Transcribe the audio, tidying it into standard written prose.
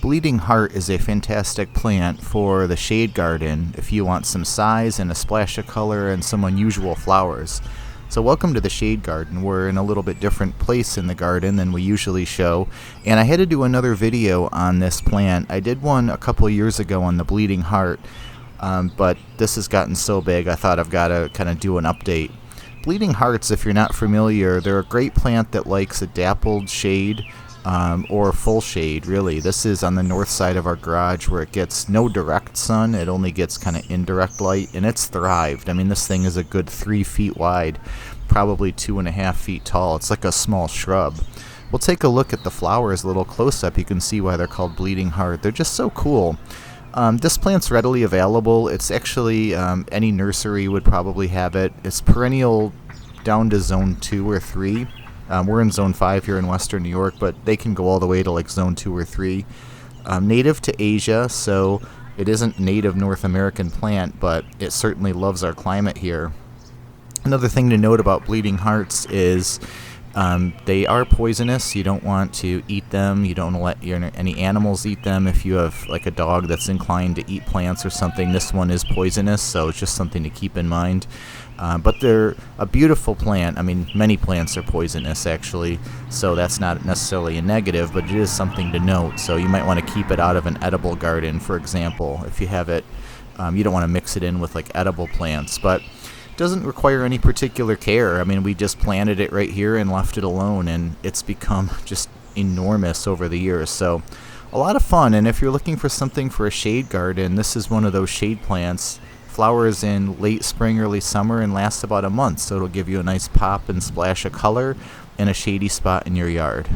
Bleeding Heart is a fantastic plant for the shade garden if you want some size and a splash of color and some unusual flowers. So welcome to the shade garden. We're in a little bit different place in the garden than we usually show, and I had to do another video on this plant. I did one a couple years ago on the Bleeding Heart, but this has gotten so big I thought I've got to kind of do an update. Bleeding Hearts, if you're not familiar, they're a great plant that likes a dappled shade or full shade, really. This is on the north side of our garage where it gets no direct sun. It only gets kind of indirect light, and it's thrived. I mean, this thing is a good 3 feet wide, probably 2.5 feet tall. It's like a small shrub. We'll take a look at the flowers a little close up. You can see why they're called Bleeding Heart. They're just so cool. This plant's readily available. It's actually, any nursery would probably have it. It's perennial down to zone 2 or 3. We're in zone 5 here in western New York, but they can go all the way to like zone 2 or 3. Native to Asia, so it isn't native North American plant, but it certainly loves our climate here. Another thing to note about Bleeding Hearts is they are poisonous. You don't want to eat them. You don't let any animals eat them. If you have like a dog that's inclined to eat plants or something, this one is poisonous, so it's just something to keep in mind. But they're a beautiful plant. I mean, many plants are poisonous, actually, so that's not necessarily a negative, but it is something to note. So you might want to keep it out of an edible garden, for example. If you have it, you don't want to mix it in with like edible plants, but it doesn't require any particular care. I mean, we just planted it right here and left it alone, and it's become just enormous over the years. So a lot of fun, and if you're looking for something for a shade garden, this is one of those shade plants. Flowers in late spring, early summer, and lasts about a month, so it'll give you a nice pop and splash of color and a shady spot in your yard.